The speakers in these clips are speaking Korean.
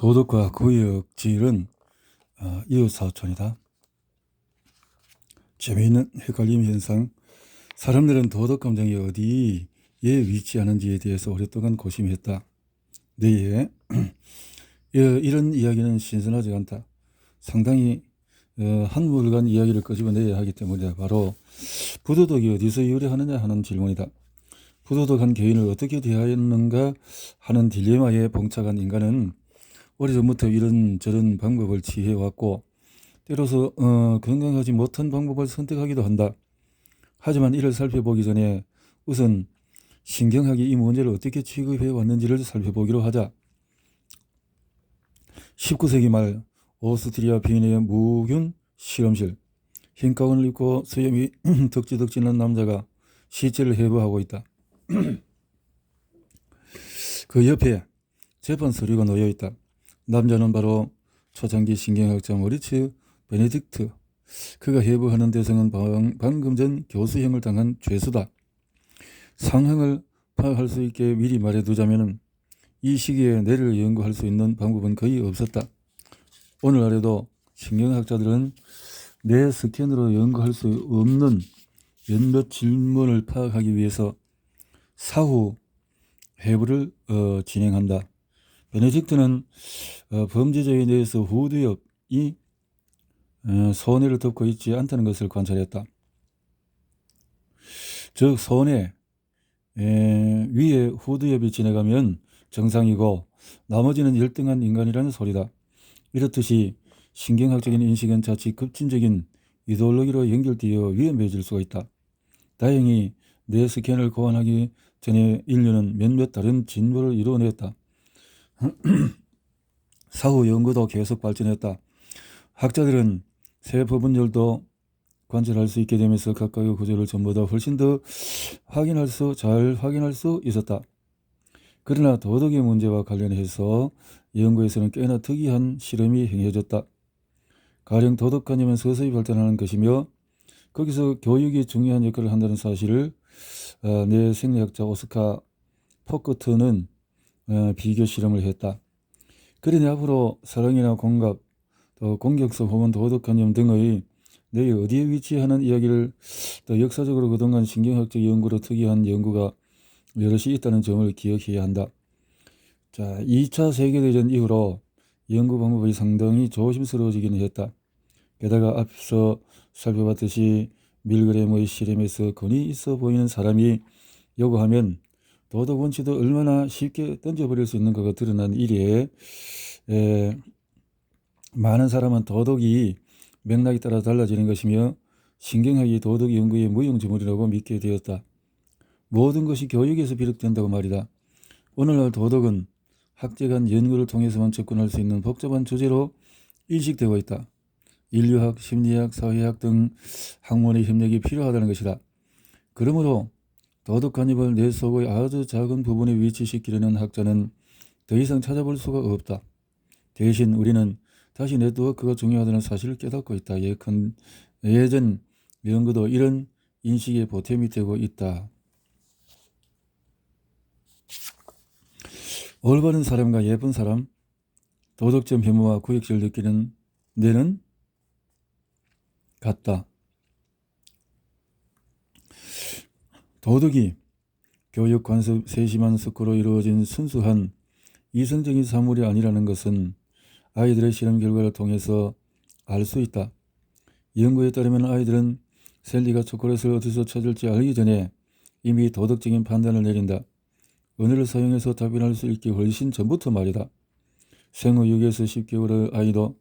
도덕과 구역질은 이웃사촌이다. 재미있는 헷갈림 현상. 사람들은 도덕 감정이 어디에 위치하는지에 대해서 오랫동안 고심했다. 네, 이런 이야기는 신선하지 않다. 상당히 한 물간 이야기를 끄집어내야 하기 때문에 바로 부도덕이 어디서 유래하느냐 하는 질문이다. 부도덕한 개인을 어떻게 대하였는가 하는 딜레마에 봉착한 인간은 오래전부터 이런저런 방법을 취해왔고 때로서 건강하지 못한 방법을 선택하기도 한다. 하지만 이를 살펴보기 전에 우선 신경학이 이 문제를 어떻게 취급해 왔는지를 살펴보기로 하자. 19세기 말 오스트리아 빈의 무균 실험실. 흰 가운을 입고 수염이 덕지덕지난 남자가 시체를 해부하고 있다. 그 옆에 재판 서류가 놓여 있다. 남자는 바로 초창기 신경학자 모리츠 베네딕트. 그가 해부하는 대상은 방금 전 교수형을 당한 죄수다. 상황을 파악할 수 있게 미리 말해두자면 이 시기에 뇌를 연구할 수 있는 방법은 거의 없었다. 오늘날에도 신경학자들은 뇌 스캔으로 연구할 수 없는 몇몇 질문을 파악하기 위해서 사후 해부를 진행한다. 베네딕트는 범죄자에 대해서 후두엽이 손해를 덮고 있지 않다는 것을 관찰했다. 즉 손해 위에 후두엽이 지나가면 정상이고 나머지는 열등한 인간이라는 소리다. 이렇듯이 신경학적인 인식은 자칫 급진적인 이데올로기로 연결되어 위험해질 수가 있다. 다행히 뇌 스캔을 고안하기 전에 인류는 몇몇 다른 진보를 이루어냈다. 사후 연구도 계속 발전했다. 학자들은 새 부분들도 관찰할 수 있게 되면서 각각의 구조를 전보다 훨씬 더 잘 확인할 수 있었다. 그러나 도덕의 문제와 관련해서 연구에서는 꽤나 특이한 실험이 행해졌다. 가령 도덕관념은 서서히 발전하는 것이며 거기서 교육이 중요한 역할을 한다는 사실을 뇌생리학자 오스카 포커트는 비교 실험을 했다. 그러니 앞으로 사랑이나 공감, 또 공격성 혹은 도덕관념 등의 뇌의 어디에 위치하는 이야기를 또 역사적으로 그동안 신경학적 연구로 특이한 연구가 여럿이 있다는 점을 기억해야 한다. 자, 2차 세계대전 이후로 연구 방법이 상당히 조심스러워지긴 했다. 게다가 앞서 살펴봤듯이 밀그램의 실험에서 권위 있어 보이는 사람이 요구하면 도덕 원칙도 얼마나 쉽게 던져버릴 수 있는 것가 드러난 이래 많은 사람은 도덕이 맥락에 따라 달라지는 것이며 신경학이 도덕 연구의 무용지물이라고 믿게 되었다. 모든 것이 교육에서 비롯된다고 말이다. 오늘날 도덕은 학제 간 연구를 통해서만 접근할 수 있는 복잡한 주제로 인식되고 있다. 인류학, 심리학, 사회학 등 학문의 협력이 필요하다는 것이다. 그러므로 도덕관념을 뇌 속의 아주 작은 부분에 위치시키려는 학자는 더 이상 찾아볼 수가 없다. 대신 우리는 다시 네트워크가 중요하다는 사실을 깨닫고 있다. 예전 연구도 이런 인식에 보탬이 되고 있다. 올바른 사람과 예쁜 사람, 도덕적 혐오와 구역질을 느끼는 뇌는 같다. 도덕이 교육 관습 세심한 습고로 이루어진 순수한 이성적인 사물이 아니라는 것은 아이들의 실험 결과를 통해서 알 수 있다. 연구에 따르면 아이들은 셀리가 초콜릿을 어디서 찾을지 알기 전에 이미 도덕적인 판단을 내린다. 언어를 사용해서 답변할 수 있기 훨씬 전부터 말이다. 생후 6에서 10개월의 아이도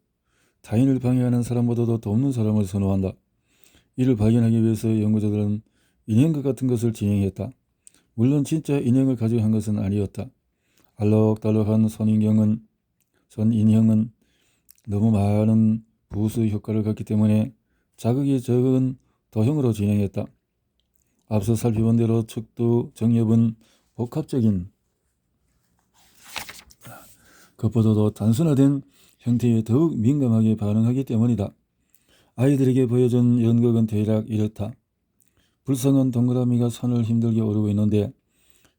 타인을 방해하는 사람보다도 돕는 사람을 선호한다. 이를 발견하기 위해서 연구자들은 인형과 같은 것을 진행했다. 물론 진짜 인형을 가지고 한 것은 아니었다. 알록달록한 손인형은 너무 많은 부수 효과를 갖기 때문에 자극이 적은 도형으로 진행했다. 앞서 살펴본 대로 척도 정엽은 복합적인 것보다도 단순화된 형태에 더욱 민감하게 반응하기 때문이다. 아이들에게 보여준 연극은 대략 이렇다. 불쌍한 동그라미가 산을 힘들게 오르고 있는데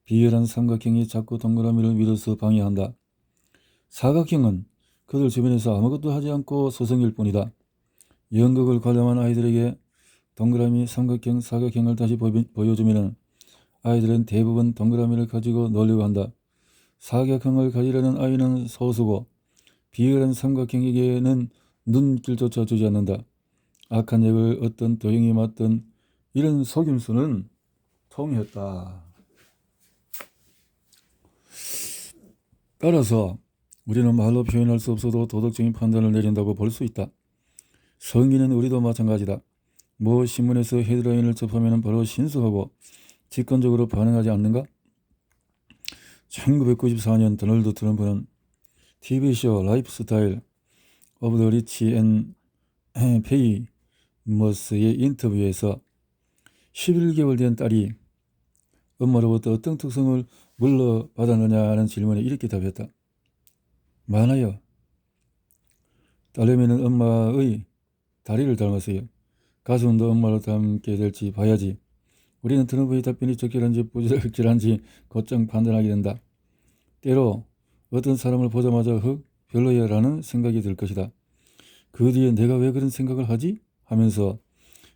비열한 삼각형이 자꾸 동그라미를 밀어서 방해한다. 사각형은 그들 주변에서 아무것도 하지 않고 소성일 뿐이다. 연극을 관람한 아이들에게 동그라미, 삼각형, 사각형을 다시 보여주면 아이들은 대부분 동그라미를 가지고 놀려고 한다. 사각형을 가지려는 아이는 소수고 비열한 삼각형에게는 눈길조차 주지 않는다. 악한 역을 어떤 도형이 맡던 이런 속임수는 통했다. 따라서 우리는 말로 표현할 수 없어도 도덕적인 판단을 내린다고 볼 수 있다. 성인은 우리도 마찬가지다. 뭐 신문에서 헤드라인을 접하면 바로 신속하고 직관적으로 반응하지 않는가? 1994년 도널드 트럼프는 TV쇼 라이프스타일 오브 더 리치 앤 페이머스의 인터뷰에서 11개월 된 딸이 엄마로부터 어떤 특성을 물려받았느냐는 질문에 이렇게 답했다. 많아요. 딸내미는 엄마의 다리를 닮았어요. 가슴도 엄마로 닮게 될지 봐야지. 우리는 트럼프의 답변이 적절한지 부적절한지 곧장 판단하게 된다. 때로 어떤 사람을 보자마자 별로야 라는 생각이 들 것이다. 그 뒤에 내가 왜 그런 생각을 하지? 하면서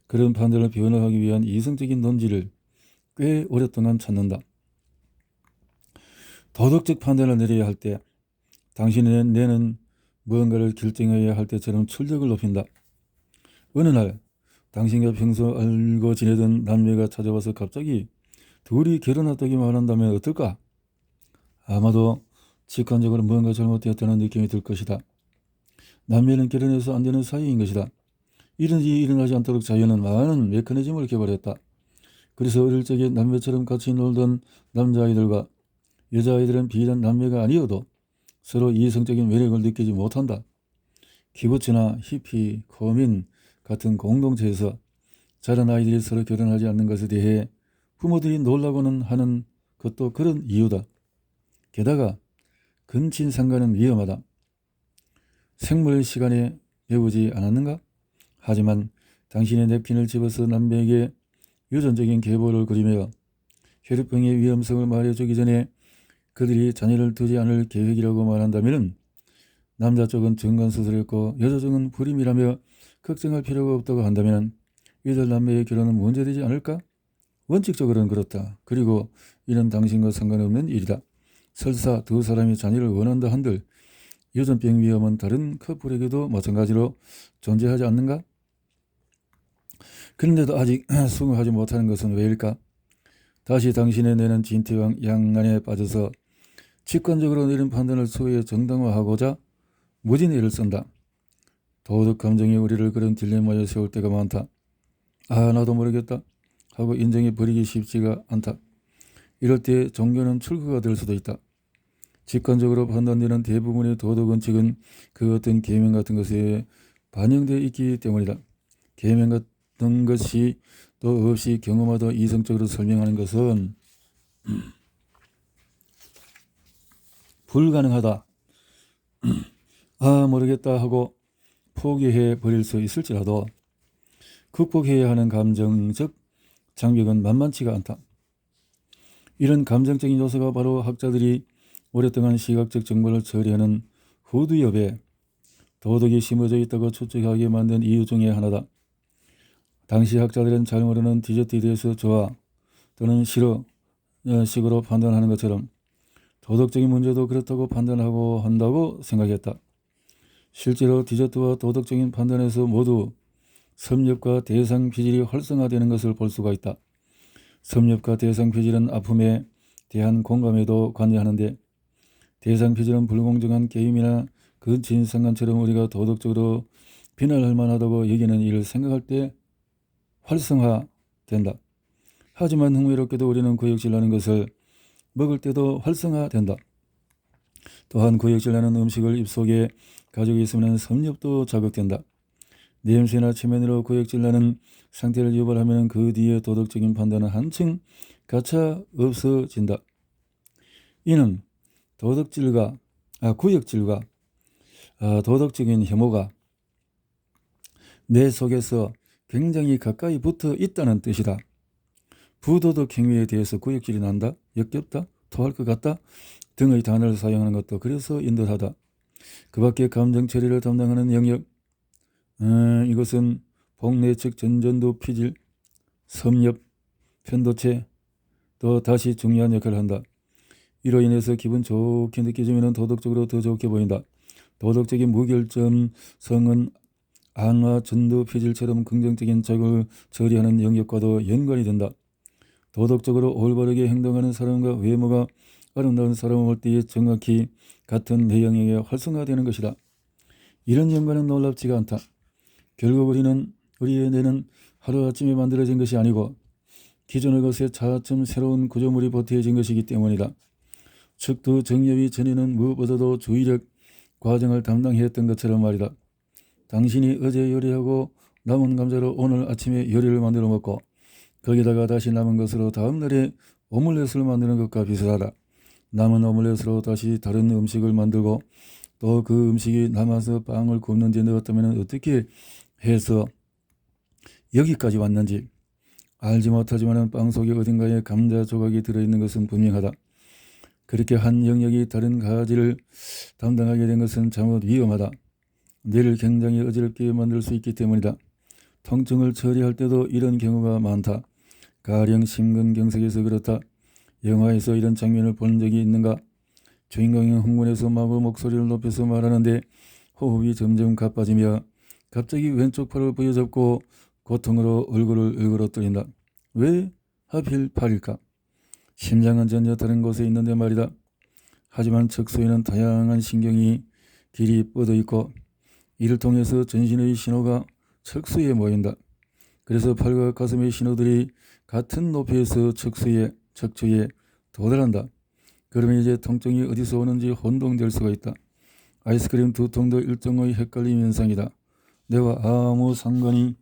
그런 판단을 변화하기 위한 이성적인 논지를 꽤 오랫동안 찾는다. 도덕적 판단을 내려야 할 때 당신의 뇌는 무언가를 결정해야 할 때처럼 출력을 높인다. 어느 날 당신과 평소 알고 지내던 남녀가 찾아와서 갑자기 둘이 결혼했다기만 한다면 어떨까? 아마도 직관적으로 무언가 잘못되었다는 느낌이 들 것이다. 남녀는 결혼해서 안 되는 사이인 것이다. 이런 일이 일어나지 않도록 자연은 많은 메커니즘을 개발했다. 그래서 어릴 적에 남매처럼 같이 놀던 남자아이들과 여자아이들은 비단 남매가 아니어도 서로 이성적인 매력을 느끼지 못한다. 키부츠나 히피, 거민 같은 공동체에서 자란 아이들이 서로 결혼하지 않는 것에 대해 부모들이 놀라고는 하는 것도 그런 이유다. 게다가 근친상간은 위험하다. 생물 시간에 배우지 않았는가? 하지만 당신의 냅킨을 집어서 남매에게 유전적인 계보를 그리며 혈액병의 위험성을 말해주기 전에 그들이 자녀를 두지 않을 계획이라고 말한다면 남자 쪽은 정관수술했고 여자 쪽은 불임이라며 걱정할 필요가 없다고 한다면 이들 남매의 결혼은 문제되지 않을까? 원칙적으로는 그렇다. 그리고 이는 당신과 상관없는 일이다. 설사 두 사람이 자녀를 원한다 한들 유전병 위험은 다른 커플에게도 마찬가지로 존재하지 않는가? 그런데도 아직 수긍하지 못하는 것은 왜일까? 다시 당신의 뇌는 진퇴양난에 빠져서 직관적으로 내린 판단을 소외 정당화하고자 무진 애를 쓴다. 도덕 감정이 우리를 그런 딜레마에 세울 때가 많다. 아, 나도 모르겠다 하고 인정해 버리기 쉽지가 않다. 이럴 때 종교는 출구가 될 수도 있다. 직관적으로 판단되는 대부분의 도덕 원칙은 그 어떤 계명 같은 것에 반영되어 있기 때문이다. 계명 같은 것이 또 없이 경험하다 이성적으로 설명하는 것은 불가능하다. 아, 모르겠다 하고 포기해 버릴 수 있을지라도 극복해야 하는 감정적 장벽은 만만치가 않다. 이런 감정적인 요소가 바로 학자들이 오랫동안 시각적 정보를 처리하는 후두엽에 도덕이 심어져 있다고 추측하게 만든 이유 중에 하나다. 당시 학자들은 잘 모르는 디저트에 대해서 좋아 또는 싫어 식으로 판단하는 것처럼 도덕적인 문제도 그렇다고 판단하고 한다고 생각했다. 실제로 디저트와 도덕적인 판단에서 모두 섭렵과 대상 피질이 활성화되는 것을 볼 수가 있다. 섭렵과 대상 피질은 아픔에 대한 공감에도 관여하는데 대상 피질은 불공정한 게임이나 근친상간처럼 우리가 도덕적으로 비난할 만하다고 여기는 일을 생각할 때 활성화된다. 하지만 흥미롭게도 우리는 구역질나는 것을 먹을 때도 활성화된다. 또한 구역질나는 음식을 입속에 가지고 있으면 섭렵도 자극된다. 냄새나 체면으로 구역질나는 상태를 유발하면 그 뒤에 도덕적인 판단은 한층 가차 없어진다. 이는 구역질과 도덕적인 혐오가 내 속에서 굉장히 가까이 붙어 있다는 뜻이다. 부도덕 행위에 대해서 구역질이 난다, 역겹다, 토할 것 같다 등의 단어를 사용하는 것도 그래서 인도하다. 그 밖에 감정 처리를 담당하는 영역, 이것은 복내측 전전도 피질, 섭렵, 편도체, 또 다시 중요한 역할을 한다. 이로 인해서 기분 좋게 느껴지면 도덕적으로 더 좋게 보인다. 도덕적인 무결점성은 안과 전두 피질처럼 긍정적인 자극을 처리하는 영역과도 연관이 된다. 도덕적으로 올바르게 행동하는 사람과 외모가 아름다운 사람을 볼 때에 정확히 같은 내 영역에 활성화되는 것이다. 이런 연관은 놀랍지가 않다. 결국 우리의 뇌는 하루아침에 만들어진 것이 아니고 기존의 것에 차츰 새로운 구조물이 보태어진 것이기 때문이다. 척두 정엽이 전에는 무엇보다도 주의력 과정을 담당했던 것처럼 말이다. 당신이 어제 요리하고 남은 감자로 오늘 아침에 요리를 만들어 먹고 거기다가 다시 남은 것으로 다음날에 오믈렛을 만드는 것과 비슷하다. 남은 오믈렛으로 다시 다른 음식을 만들고 또 그 음식이 남아서 빵을 굽는 데 넣었다면 어떻게 해서 여기까지 왔는지 알지 못하지만 빵 속에 어딘가에 감자 조각이 들어있는 것은 분명하다. 그렇게 한 영역이 다른 가지를 담당하게 된 것은 잘못 위험하다. 뇌를 굉장히 어지럽게 만들 수 있기 때문이다. 통증을 처리할 때도 이런 경우가 많다. 가령 심근경색에서 그렇다. 영화에서 이런 장면을 본 적이 있는가? 주인공이 흥분해서 마구 목소리를 높여서 말하는데 호흡이 점점 가빠지며 갑자기 왼쪽 팔을 부여잡고 고통으로 얼굴을 일그러뜨린다. 왜 하필 팔일까? 심장은 전혀 다른 곳에 있는데 말이다. 하지만 척수에는 다양한 신경이 길이 뻗어 있고 이를 통해서 전신의 신호가 척수에 모인다. 그래서 팔과 가슴의 신호들이 같은 높이에서 척추에 도달한다. 그러면 이제 통증이 어디서 오는지 혼동될 수가 있다. 아이스크림 두통도 일종의 헷갈림 현상이다. 내와 아무 상관이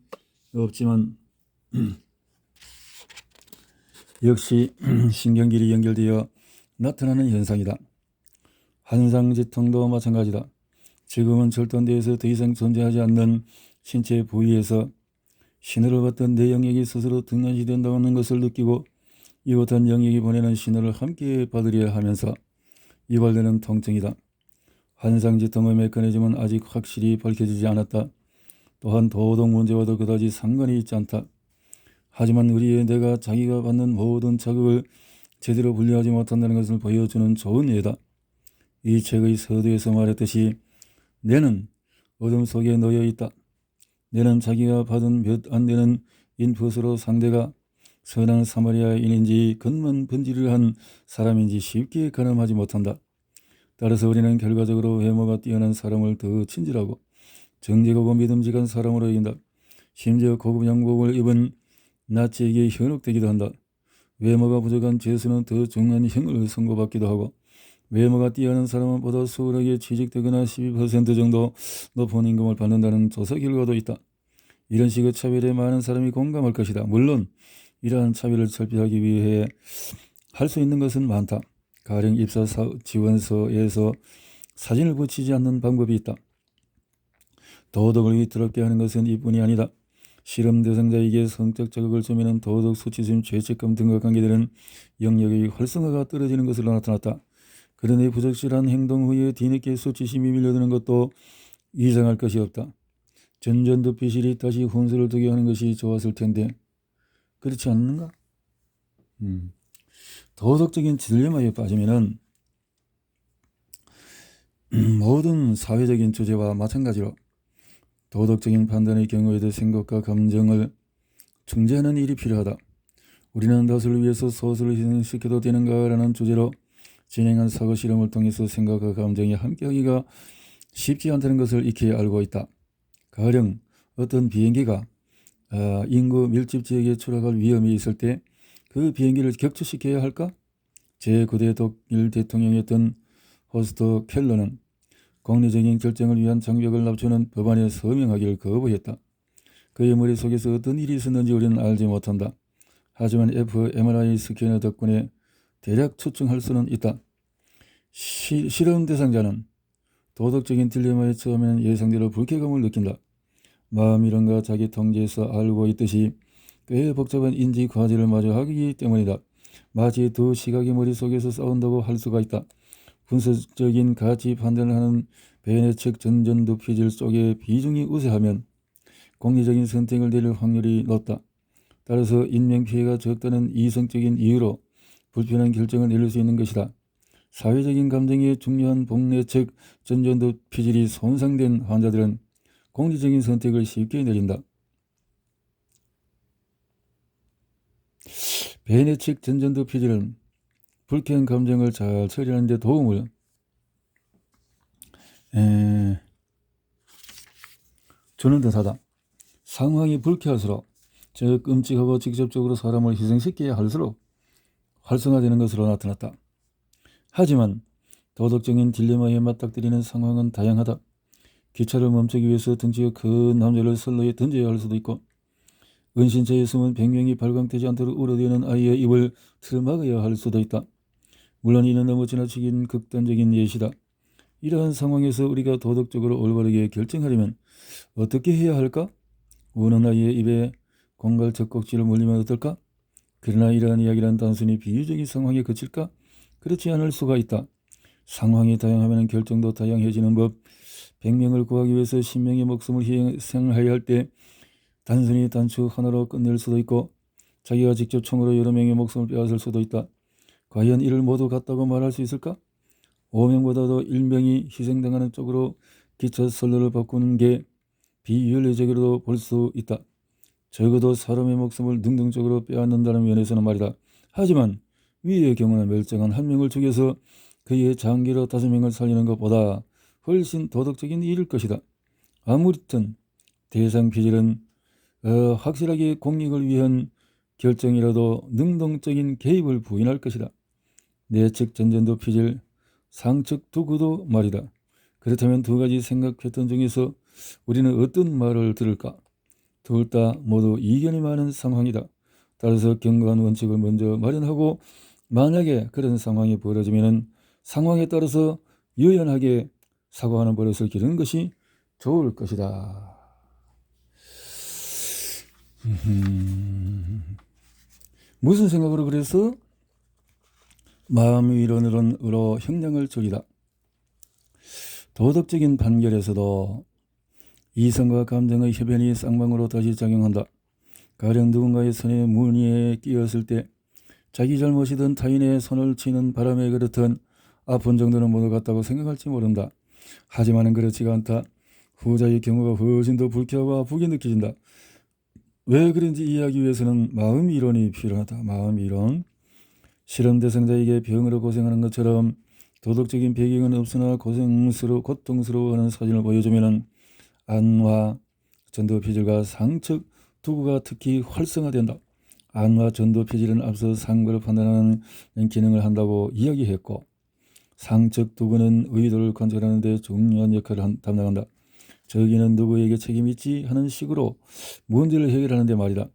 없지만 역시 신경길이 연결되어 나타나는 현상이다. 한상지통도 마찬가지다. 지금은 절단대에서 더 이상 존재하지 않는 신체 부위에서 신호를 받던 내 영역이 스스로 등한시 된다는 것을 느끼고 이곳한 영역이 보내는 신호를 함께 받으려 하면서 유발되는 통증이다. 환상지통의 메커니즘은 아직 확실히 밝혀지지 않았다. 또한 도덕 문제와도 그다지 상관이 있지 않다. 하지만 우리의 뇌가 자기가 받는 모든 자극을 제대로 분류하지 못한다는 것을 보여주는 좋은 예다. 이 책의 서두에서 말했듯이 뇌는 어둠 속에 놓여 있다. 뇌는 자기가 받은 몇 안 되는 인풋으로 상대가 선한 사마리아인인지 겉만 번지르한 사람인지 쉽게 가늠하지 못한다. 따라서 우리는 결과적으로 외모가 뛰어난 사람을 더 친절하고 정직하고 믿음직한 사람으로 여긴다. 심지어 고급 양복을 입은 나치에게 현혹되기도 한다. 외모가 부족한 죄수는 더 중한 형을 선고받기도 하고 외모가 뛰어난 사람은 보다 수월하게 취직되거나 12% 정도 높은 임금을 받는다는 조사 결과도 있다. 이런 식의 차별에 많은 사람이 공감할 것이다. 물론 이러한 차별을 철폐하기 위해 할 수 있는 것은 많다. 가령 입사 지원서에서 사진을 붙이지 않는 방법이 있다. 도덕을 위태롭게 하는 것은 이뿐이 아니다. 실험 대상자에게 성적 자극을 주면 도덕 수치심, 죄책감 등과 관계되는 영역의 활성화가 떨어지는 것으로 나타났다. 그러니 부적절한 행동 후에 뒤늦게 수치심이 밀려드는 것도 이상할 것이 없다. 전전도 비실이 다시 혼수를 두게 하는 것이 좋았을 텐데 그렇지 않는가? 도덕적인 딜레마에 빠지면은 모든 사회적인 주제와 마찬가지로 도덕적인 판단의 경우에도 생각과 감정을 중재하는 일이 필요하다. 우리는 낯을 위해서 소설을 희생시켜도 되는가라는 주제로 진행한 사고 실험을 통해서 생각과 감정이 함께하기가 쉽지 않다는 것을 익히 알고 있다. 가령 어떤 비행기가 인구 밀집 지역에 추락할 위험이 있을 때 그 비행기를 격추시켜야 할까? 제9대 독일 대통령이었던 호스트 켈러는 공리적인 결정을 위한 장벽을 낮추는 법안에 서명하기를 거부했다. 그의 머릿속에서 어떤 일이 있었는지 우리는 알지 못한다. 하지만 fMRI 스캐너 덕분에 대략 추측할 수는 있다. 실험 대상자는 도덕적인 딜레마에 처하면 예상대로 불쾌감을 느낀다. 마음이론과 자기 통제에서 알고 있듯이 꽤 복잡한 인지 과제를 마저 하기 때문이다. 마치 두 시각이 머릿속에서 싸운다고 할 수가 있다. 분석적인 가치 판단을 하는 베네책 전전도 피질 속에 비중이 우세하면 공리적인 선택을 내릴 확률이 높다. 따라서 인명피해가 적다는 이성적인 이유로 불편한 결정을 내릴 수 있는 것이다. 사회적인 감정에 중요한 복내적 전전도 피질이 손상된 환자들은 공리적인 선택을 쉽게 내린다. 베네책 전전도 피질은 불쾌한 감정을 잘 처리하는 데 도움을 주는 듯하다. 상황이 불쾌할수록, 즉 끔찍하고 직접적으로 사람을 희생시켜야 할수록 활성화되는 것으로 나타났다. 하지만 도덕적인 딜레마에 맞닥뜨리는 상황은 다양하다. 기차를 멈추기 위해서 덩치가 큰 남자를 선로에 던져야 할 수도 있고, 은신처에 숨은 100명이 발광되지 않도록 울어대는 아이의 입을 틀어막아야 할 수도 있다. 물론 이는 너무 지나치긴 극단적인 예시다. 이러한 상황에서 우리가 도덕적으로 올바르게 결정하려면 어떻게 해야 할까? 우는 아이의 입에 공갈 젖꼭지를 물리면 어떨까? 그러나 이러한 이야기란 단순히 비유적인 상황에 그칠까? 그렇지 않을 수가 있다. 상황이 다양하면 결정도 다양해지는 법. 100명을 구하기 위해서 10명의 목숨을 희생해야 할 때 단순히 단추 하나로 끝낼 수도 있고, 자기가 직접 총으로 여러 명의 목숨을 빼앗을 수도 있다. 과연 이를 모두 같다고 말할 수 있을까? 5명보다도 1명이 희생당하는 쪽으로 기차 선로를 바꾸는 게 비윤리적으로도 볼 수 있다. 적어도 사람의 목숨을 능동적으로 빼앗는다는 면에서는 말이다. 하지만 위의 경우는 멸종한 1명을 죽여서 그의 장기로 5명을 살리는 것보다 훨씬 도덕적인 일일 것이다. 아무튼 대상 피질은 확실하게 공익을 위한 결정이라도 능동적인 개입을 부인할 것이다. 내측 전전도 피질, 상측 두구도 말이다. 그렇다면 두 가지 생각 패턴 중에서 우리는 어떤 말을 들을까? 둘 다 모두 이견이 많은 상황이다. 따라서 견고한 원칙을 먼저 마련하고, 만약에 그런 상황이 벌어지면 상황에 따라서 유연하게 사고하는 버릇을 기르는 것이 좋을 것이다. 무슨 생각으로 그래서 마음 위로는 형량을 줄이다. 도덕적인 판결에서도 이성과 감정의 협연이 쌍방으로 다시 작용한다. 가령 누군가의 손에 무늬에 끼었을 때 자기 잘못이든 타인의 손을 치는 바람에 그렇든 아픈 정도는 모두 같다고 생각할지 모른다. 하지만 그렇지가 않다. 후자의 경우가 훨씬 더 불쾌하고 아프게 느껴진다. 왜 그런지 이해하기 위해서는 마음 이론이 필요하다. 마음 이론. 실험 대상자에게 병으로 고생하는 것처럼 도덕적인 배경은 없으나 고통스러워하는 사진을 보여주면 안와 전도 피질과 상측 두구가 특히 활성화된다. 안와 전도 피질은 앞서 상거를 판단하는 기능을 한다고 이야기했고, 상측 두구는 의도를 관찰하는 데 중요한 역할을 담당한다. 저기는 누구에게 책임이 있지 하는 식으로 문제를 해결하는 데 말이다.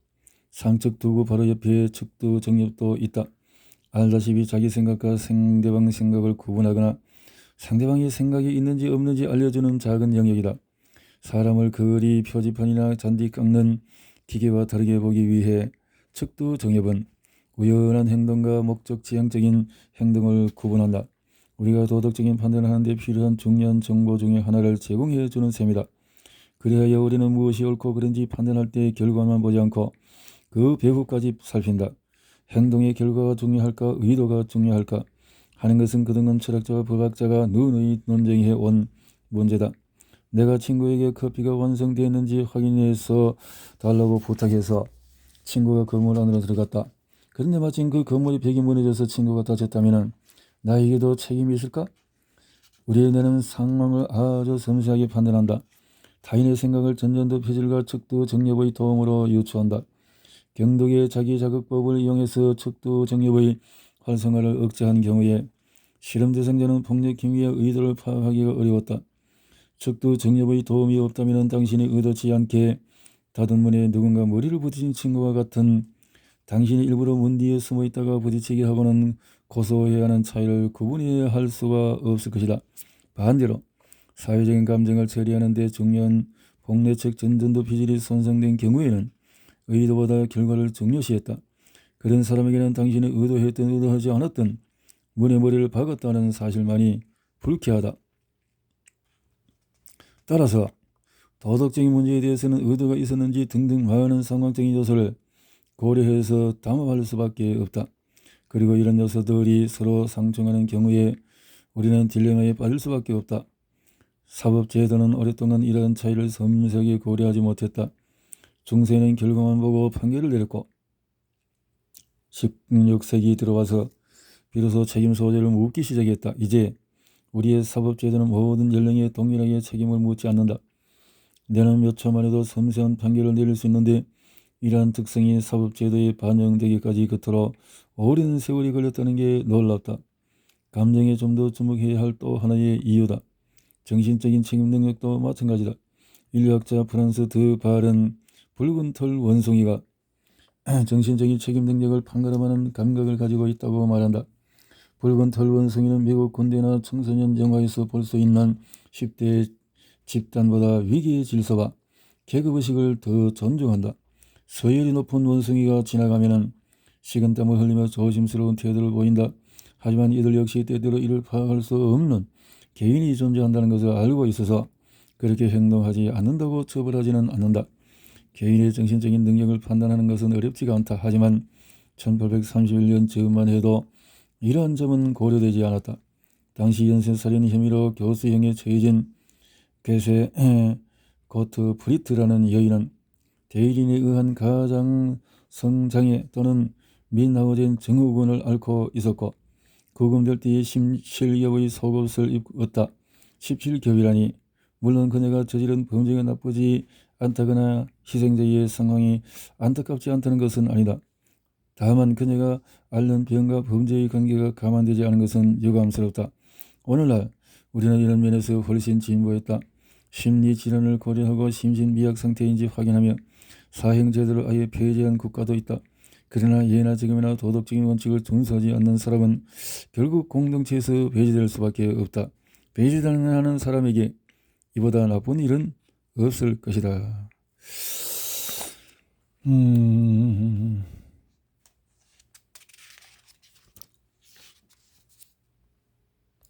상측 두구 바로 옆에 측두 정엽도 있다. 알다시피 자기 생각과 상대방 생각을 구분하거나 상대방의 생각이 있는지 없는지 알려주는 작은 영역이다. 사람을 거리 표지판이나 잔디 깎는 기계와 다르게 보기 위해 측두 정엽은 우연한 행동과 목적 지향적인 행동을 구분한다. 우리가 도덕적인 판단을 하는 데 필요한 중요한 정보 중에 하나를 제공해 주는 셈이다. 그래야 우리는 무엇이 옳고 그른지 판단할 때 결과만 보지 않고 그 배후까지 살핀다. 행동의 결과가 중요할까 의도가 중요할까 하는 것은 그동안 철학자와 법학자가 누누이 논쟁해 온 문제다. 내가 친구에게 커피가 완성되었는지 확인해서 달라고 부탁해서 친구가 건물 안으로 들어갔다. 그런데 마침 그 건물이 벽이 무너져서 친구가 다쳤다면 나에게도 책임이 있을까? 우리의 뇌는 상황을 아주 섬세하게 판단한다. 타인의 생각을 전전도 피질과 측두 정엽의 도움으로 유추한다. 경독의 자기자극법을 이용해서 측두 정엽의 활성화를 억제한 경우에 실험 대상자는 폭력 행위의 의도를 파악하기가 어려웠다. 측두 정엽의 도움이 없다면 당신이 의도치 않게 닫은 문에 누군가 머리를 부딪힌 친구와 같은 당신이 일부러 문 뒤에 숨어 있다가 부딪히게 하고는 고소해야 하는 차이를 구분해야 할 수가 없을 것이다. 반대로 사회적인 감정을 처리하는 데 중요한 복내적 전전도 피질이 손상된 경우에는 의도보다 결과를 중요시했다. 그런 사람에게는 당신이 의도했든 의도하지 않았든 문의 머리를 박았다는 사실만이 불쾌하다. 따라서 도덕적인 문제에 대해서는 의도가 있었는지 등등 많은 상황적인 요소를 고려해서 담합할 수밖에 없다. 그리고 이런 요소들이 서로 상충하는 경우에 우리는 딜레마에 빠질 수밖에 없다. 사법제도는 오랫동안 이러한 차이를 섬세하게 고려하지 못했다. 중세는 결과만 보고 판결을 내렸고 16세기 들어와서 비로소 책임 소재를 묻기 시작했다. 이제 우리의 사법제도는 모든 연령에 동일하게 책임을 묻지 않는다. 내는 몇 초만 해도 섬세한 판결을 내릴 수 있는데 이러한 특성이 사법제도에 반영되기까지 그토록 오랜 세월이 걸렸다는 게 놀랍다. 감정에 좀 더 주목해야 할 또 하나의 이유다. 정신적인 책임 능력도 마찬가지다. 인류학자 프란스 드 발은 붉은 털 원숭이가 정신적인 책임 능력을 판가름하는 감각을 가지고 있다고 말한다. 붉은 털 원숭이는 미국 군대나 청소년 영화에서 볼 수 있는 10대 집단보다 위기의 질서와 계급의식을 더 존중한다. 서열이 높은 원숭이가 지나가면 식은땀을 흘리며 조심스러운 태도를 보인다. 하지만 이들 역시 때때로 이를 파악할 수 없는 개인이 존재한다는 것을 알고 있어서 그렇게 행동하지 않는다고 처벌하지는 않는다. 개인의 정신적인 능력을 판단하는 것은 어렵지가 않다. 하지만 1831년 즈음만 해도 이러한 점은 고려되지 않았다. 당시 연쇄살인 혐의로 교수형에 처해진 괴세 고트 프리트라는 여인은 대리인에 의한 가장 성장애 또는 민하우젠 증후군을 앓고 있었고 구금될 때에 17겹의 속옷을 입었다. 17겹이라니 물론 그녀가 저지른 범죄가 나쁘지 않다거나 희생자의 상황이 안타깝지 않다는 것은 아니다. 다만 그녀가 앓는 병과 범죄의 관계가 감안되지 않은 것은 유감스럽다. 오늘날 우리는 이런 면에서 훨씬 진보했다. 심리질환을 고려하고 심신미약 상태인지 확인하며 사형제도를 아예 폐지한 국가도 있다. 그러나 예나 지금이나 도덕적인 원칙을 준수하지 않는 사람은 결국 공동체에서 배제될 수밖에 없다. 배제당하는 사람에게 이보다 나쁜 일은 없을 것이다.